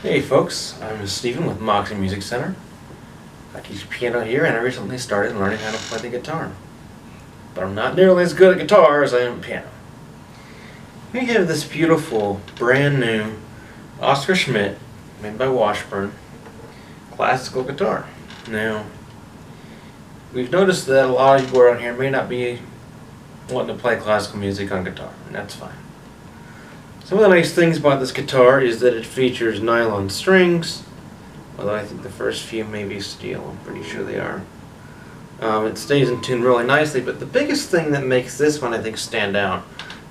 Hey folks, I'm Stephen with Moxie Music Center. I teach piano here and I recently started learning how to play the guitar. But I'm not nearly as good at guitar as I am at piano. We have this beautiful, brand new Oscar Schmidt, made by Washburn, classical guitar. Now, we've noticed that a lot of people around here may not be wanting to play classical music on guitar, and that's fine. Some of the nice things about this guitar is that it features nylon strings, although I think the first few may be steel, I'm pretty sure they are. It stays in tune really nicely, but the biggest thing that makes this one I think stand out,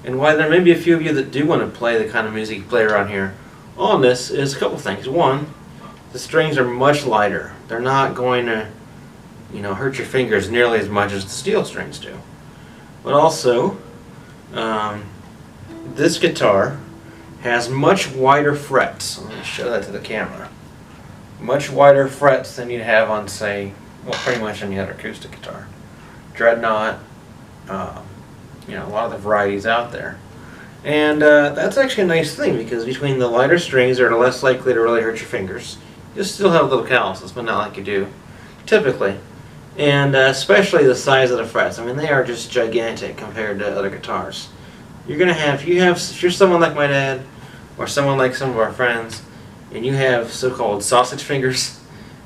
and why there may be a few of you that do want to play the kind of music you play around here on this, is a couple things. One, the strings are much lighter. They're not going to, hurt your fingers nearly as much as the steel strings do. But also, this guitar has much wider frets. Let me show that to the camera. Much wider frets than you'd have on, say, pretty much any other acoustic guitar. Dreadnought, a lot of the varieties out there. And that's actually a nice thing, because between the lighter strings that are less likely to really hurt your fingers, you'll still have little calluses, but not like you do typically. And especially the size of the frets. I mean, they are just gigantic compared to other guitars. You're gonna have, if you're someone like my dad, or someone like some of our friends, and you have so-called sausage fingers,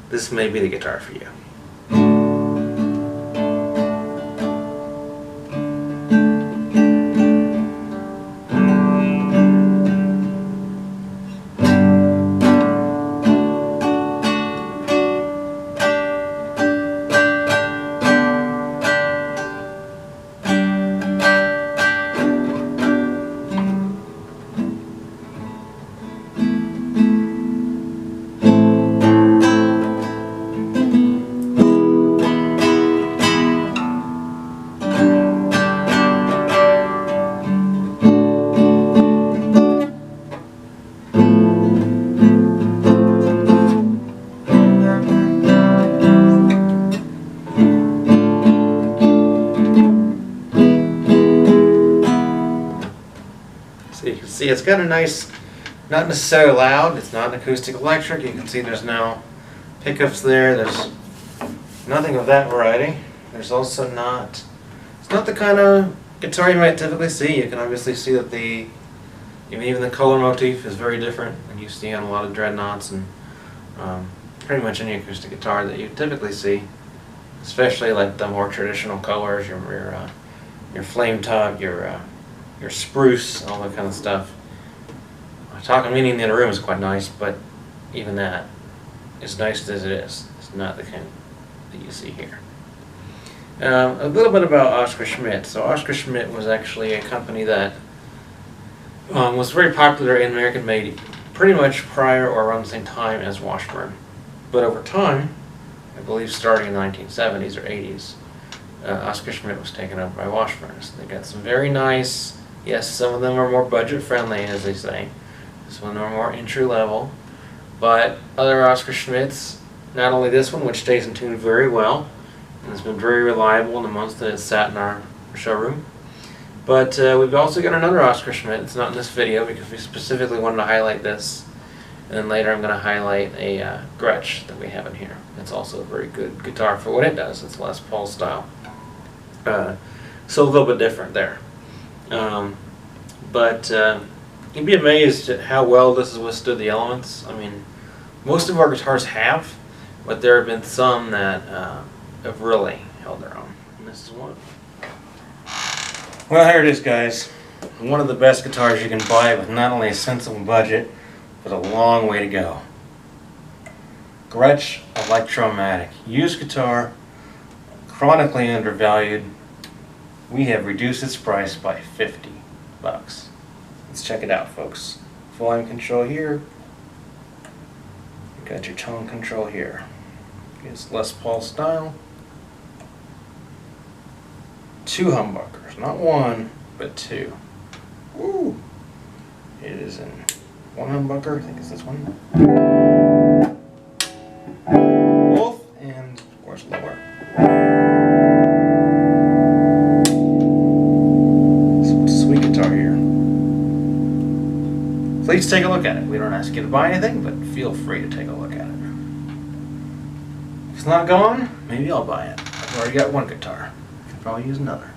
this may be the guitar for you. So you can see it's got a nice, not necessarily loud, it's not an acoustic electric. You can see there's no pickups there, there's nothing of that variety. There's also it's not the kind of guitar you might typically see. You can obviously see that even the color motif is very different than you see on a lot of dreadnoughts and pretty much any acoustic guitar that you typically see, especially like the more traditional colors, your flame top, your spruce, all that kind of stuff. Talking meaning in the other room is quite nice, but even that, as nice as it is, it's not the kind that you see here. A little bit about Oscar Schmidt. So Oscar Schmidt was actually a company that was very popular in American-made pretty much prior or around the same time as Washburn. But over time, I believe starting in the 1970s or 80s, Oscar Schmidt was taken over by Washburn. So they got some very nice, yes, some of them are more budget-friendly, as they say. Some of them are more entry-level. But other Oscar Schmidts, not only this one, which stays in tune very well, and has been very reliable in the months that it's sat in our showroom, but we've also got another Oscar Schmidt. It's not in this video because we specifically wanted to highlight this. And then later I'm going to highlight a Gretsch that we have in here. It's also a very good guitar for what it does. It's Les Paul style. So a little bit different there. But you'd be amazed at how well this has withstood the elements. I mean, most of our guitars have, but there have been some that have really held their own. And this is one. Well, here it is, guys. One of the best guitars you can buy with not only a sensible budget, but a long way to go. Gretsch Electromatic. Used guitar, chronically undervalued. We have reduced its price by $50. Let's check it out, folks. Volume control here. You got your tone control here. It's Les Paul style. 2 humbuckers, not 1, but 2. Woo! It is in 1 humbucker, I think it's this one. Both, and of course lower. Some sweet guitar here. please take a look at it. We don't ask you to buy anything, but feel free to take a look at it. If it's not gone, maybe I'll buy it. I've already got one guitar. I could probably use another.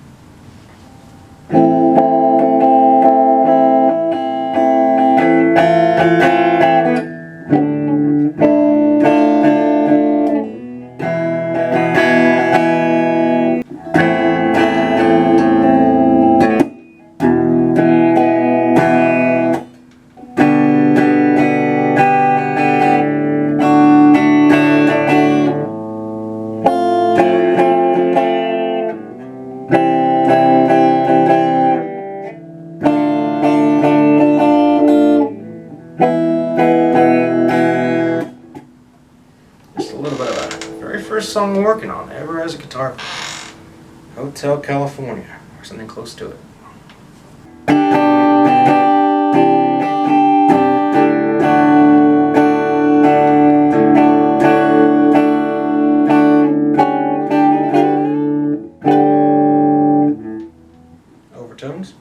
First song I'm working on ever as a guitar player. Hotel California, or something close to it. Overtones.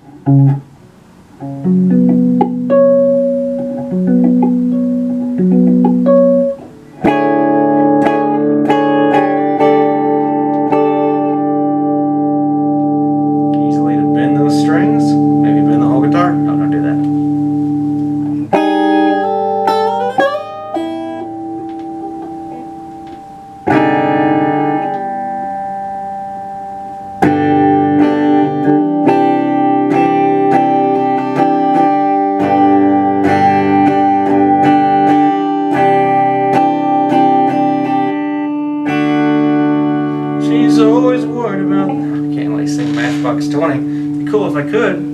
She's always worried about, I can't really sing Matchbox 20. It'd be cool if I could.